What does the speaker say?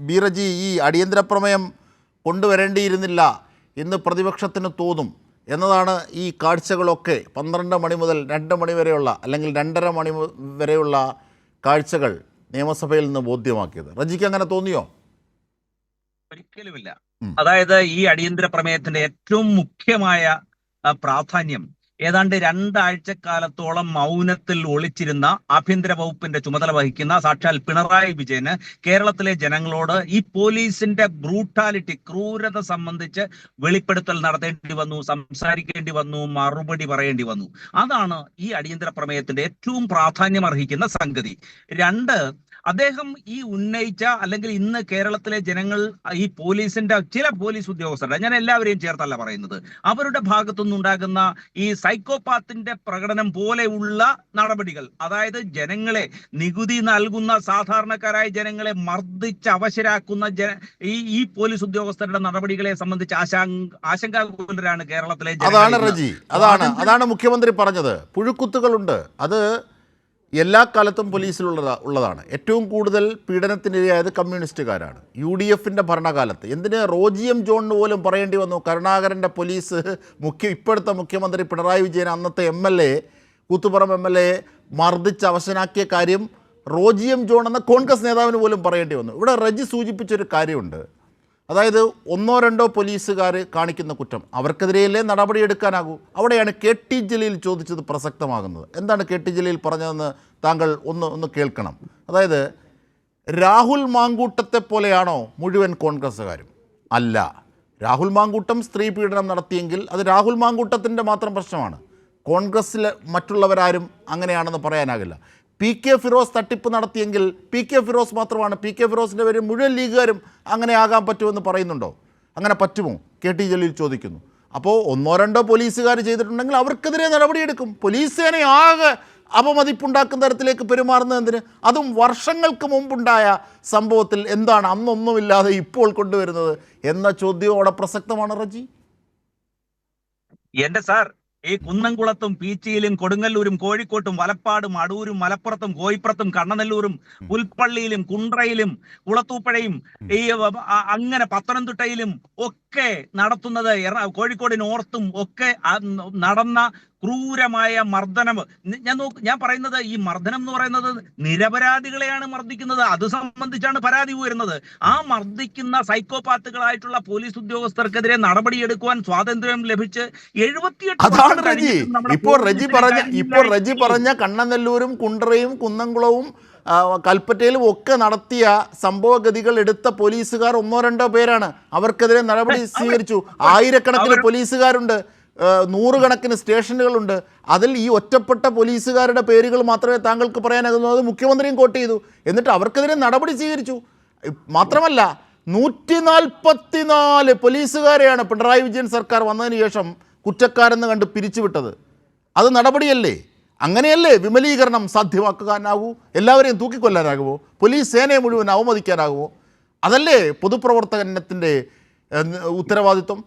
ബീറജി, ഈ അടിയന്തര പ്രമേയം കൊണ്ടുവരേണ്ടിയിരുന്നില്ല എന്ന് പ്രതിപക്ഷത്തിന് തോന്നും എന്നതാണ് ഈ കാഴ്ചകളൊക്കെ 12 മണി മുതൽ 2 മണി വരെയുള്ള അല്ലെങ്കിൽ 2:30 മണി വരെയുള്ള കാഴ്ചകൾ നിയമസഭയിൽ നിന്ന് ബോധ്യമാക്കിയത്. റജിക്ക് അങ്ങനെ തോന്നിയോ? ഒരിക്കലുമില്ല. അതായത് ഈ അടിയന്തര പ്രമേയത്തിന്റെ ഏറ്റവും മുഖ്യമായ പ്രാധാന്യം ഏതാണ്ട് 2 ആഴ്ചക്കാലത്തോളം മൗനത്തിൽ ഒളിച്ചിരുന്ന ആഭ്യന്തര വകുപ്പിന്റെ ചുമതല വഹിക്കുന്ന സാക്ഷാൽ പിണറായി വിജയന് കേരളത്തിലെ ജനങ്ങളോട് ഈ പോലീസിന്റെ ബ്രൂട്ടാലിറ്റി, ക്രൂരത സംബന്ധിച്ച് വെളിപ്പെടുത്തൽ നടത്തേണ്ടി വന്നു, സംസാരിക്കേണ്ടി വന്നു, മറുപടി പറയേണ്ടി വന്നു. അതാണ് ഈ അടിയന്തര പ്രമേയത്തിന്റെ ഏറ്റവും പ്രാധാന്യം അർഹിക്കുന്ന സംഗതി. 2, അദ്ദേഹം ഈ ഉന്നയിച്ച അല്ലെങ്കിൽ ഇന്ന് കേരളത്തിലെ ജനങ്ങൾ ഈ പോലീസിന്റെ ചില പോലീസ് ഉദ്യോഗസ്ഥരുടെ, ഞാൻ എല്ലാവരെയും ചേർത്തല്ല പറയുന്നത്, അവരുടെ ഭാഗത്തുനിന്നുണ്ടാകുന്ന ഈ സൈക്കോപാത്തിന്റെ പ്രകടനം പോലെയുള്ള നടപടികൾ, അതായത് ജനങ്ങളെ, നികുതി നൽകുന്ന സാധാരണക്കാരായ ജനങ്ങളെ മർദ്ദിച്ച് അവശരാക്കുന്ന ഈ പോലീസ് ഉദ്യോഗസ്ഥരുടെ നടപടികളെ സംബന്ധിച്ച് ആശങ്കാകുലരാണ് കേരളത്തിലെ ജനങ്ങൾ. അതാണ് മുഖ്യമന്ത്രി പറഞ്ഞത്. പുഴുക്കുത്തുകളുണ്ട്. അത് എല്ലാ കാലത്തും പോലീസിലുള്ളതാണ്. ഏറ്റവും കൂടുതൽ പീഡനത്തിനിരയായത് കമ്മ്യൂണിസ്റ്റുകാരാണ് UDFിൻ്റെ ഭരണകാലത്ത്. എന്തിന് റോജി എം ജോണിന് പോലും പറയേണ്ടി വന്നു, കരുണാകരൻ്റെ പോലീസ് ഇപ്പോഴത്തെ മുഖ്യമന്ത്രി പിണറായി വിജയൻ അന്നത്തെ MLA, കൂത്തുപറമ്പ് MLA മർദ്ദിച്ച് അവശനാക്കിയ കാര്യം റോജി എം ജോൺ എന്ന കോൺഗ്രസ് നേതാവിന് പോലും പറയേണ്ടി വന്നു. ഇവിടെ റജി സൂചിപ്പിച്ചൊരു കാര്യമുണ്ട്. അതായത് 1-2 പോലീസുകാർ കാണിക്കുന്ന കുറ്റം അവർക്കെതിരെയല്ലേ നടപടിയെടുക്കാനാകൂ. അവിടെയാണ് KT ജലീൽ ചോദിച്ചത് പ്രസക്തമാകുന്നത്. എന്താണ് KT ജലീൽ പറഞ്ഞതെന്ന് താങ്കൾ ഒന്ന് കേൾക്കണം. അതായത് രാഹുൽ മാങ്കൂട്ടത്തെ പോലെയാണോ മുഴുവൻ കോൺഗ്രസ്സുകാരും? അല്ല. രാഹുൽ മാങ്കൂട്ടം സ്ത്രീ പീഡനം നടത്തിയെങ്കിൽ അത് രാഹുൽ മാങ്കൂട്ടത്തിൻ്റെ മാത്രം പ്രശ്നമാണ്. കോൺഗ്രസ്സിലെ മറ്റുള്ളവരാരും അങ്ങനെയാണെന്ന് പറയാനാകില്ല. PK ഫിറോസ് തട്ടിപ്പ് നടത്തിയെങ്കിൽ PK ഫിറോസ് മാത്രമാണ്, PK ഫിറോസിൻ്റെ പേര് മുഴുവൻ ലീഗുകാരും അങ്ങനെ ആകാൻ പറ്റുമെന്ന് പറയുന്നുണ്ടോ? അങ്ങനെ പറ്റുമോ? KT ജലീൽ ചോദിക്കുന്നു. അപ്പോൾ 1-2 പോലീസുകാർ ചെയ്തിട്ടുണ്ടെങ്കിൽ അവർക്കെതിരെ നടപടിയെടുക്കും. പോലീസ് സേനയെ ആകെ അപമതിപ്പുണ്ടാക്കുന്ന തരത്തിലേക്ക് പെരുമാറുന്നത് എന്തിന്? അതും വർഷങ്ങൾക്ക് മുമ്പുണ്ടായ സംഭവത്തിൽ എന്താണ് അന്നൊന്നുമില്ലാതെ ഇപ്പോൾ കൊണ്ടുവരുന്നത് എന്ന ചോദ്യം അവിടെ പ്രസക്തമാണ്. റജി, എന്റെ സാർ, ഈ കുന്നംകുളത്തും പീച്ചിയിലും കൊടുങ്ങല്ലൂരും കോഴിക്കോട്ടും വലപ്പാടും അടൂരും മലപ്പുറത്തും കോയിപ്പുറത്തും കണ്ണനെല്ലൂരും പുൽപ്പള്ളിയിലും കുണ്ട്രയിലും കുളത്തൂപ്പുഴയും ഈ അങ്ങനെ പത്തനംതിട്ടയിലും ഒക്കെ നടത്തുന്നത്, കോഴിക്കോട് നോർത്തും ഒക്കെ നടന്ന ക്രൂരമായ മർദ്ദനം. ഞാൻ പറയുന്നത് ഈ മർദ്ദനം എന്ന് പറയുന്നത് നിരപരാധികളെയാണ് മർദ്ദിക്കുന്നത്. അത് സംബന്ധിച്ചാണ് പരാതി ഉയരുന്നത്. ആ മർദ്ദിക്കുന്ന സൈക്കോപാത്തുകളായിട്ടുള്ള പോലീസ് ഉദ്യോഗസ്ഥർക്കെതിരെ നടപടിയെടുക്കുവാൻ സ്വാതന്ത്ര്യം ലഭിച്ച് 78 ഇപ്പോൾ റജി പറഞ്ഞ കണ്ണനെല്ലൂരും കുണ്ട്രയും കുന്നംകുളവും കൽപ്പറ്റയിലും ഒക്കെ നടത്തിയ സംഭവഗതികൾ എടുത്ത പോലീസുകാർ 1-2 പേരാണ്. അവർക്കെതിരെ നടപടി സ്വീകരിച്ചു. ആയിരക്കണക്കിന് പോലീസുകാരുണ്ട്, 100 കണക്കിന് സ്റ്റേഷനുകളുണ്ട്. അതിൽ ഈ ഒറ്റപ്പെട്ട പോലീസുകാരുടെ പേരുകൾ മാത്രമേ താങ്കൾക്ക് പറയാനാകുന്നു. അത് മുഖ്യമന്ത്രിയും കോട്ട് ചെയ്തു. എന്നിട്ട് അവർക്കെതിരെ നടപടി സ്വീകരിച്ചു. മാത്രമല്ല 144 പോലീസുകാരെയാണ് പിണറായി വിജയൻ സർക്കാർ വന്നതിന് ശേഷം കുറ്റക്കാരെന്ന് കണ്ട് പിരിച്ചുവിട്ടത്. അത് നടപടിയല്ലേ? അങ്ങനെയല്ലേ വിമലീകരണം സാധ്യമാക്കാനാകൂ? എല്ലാവരെയും തൂക്കിക്കൊല്ലാനാകുമോ? പോലീസ് സേനയെ മുഴുവൻ അവമതിക്കാനാകുമോ? അതല്ലേ പൊതുപ്രവർത്തനത്തിൻ്റെ ഉത്തരവാദിത്വം?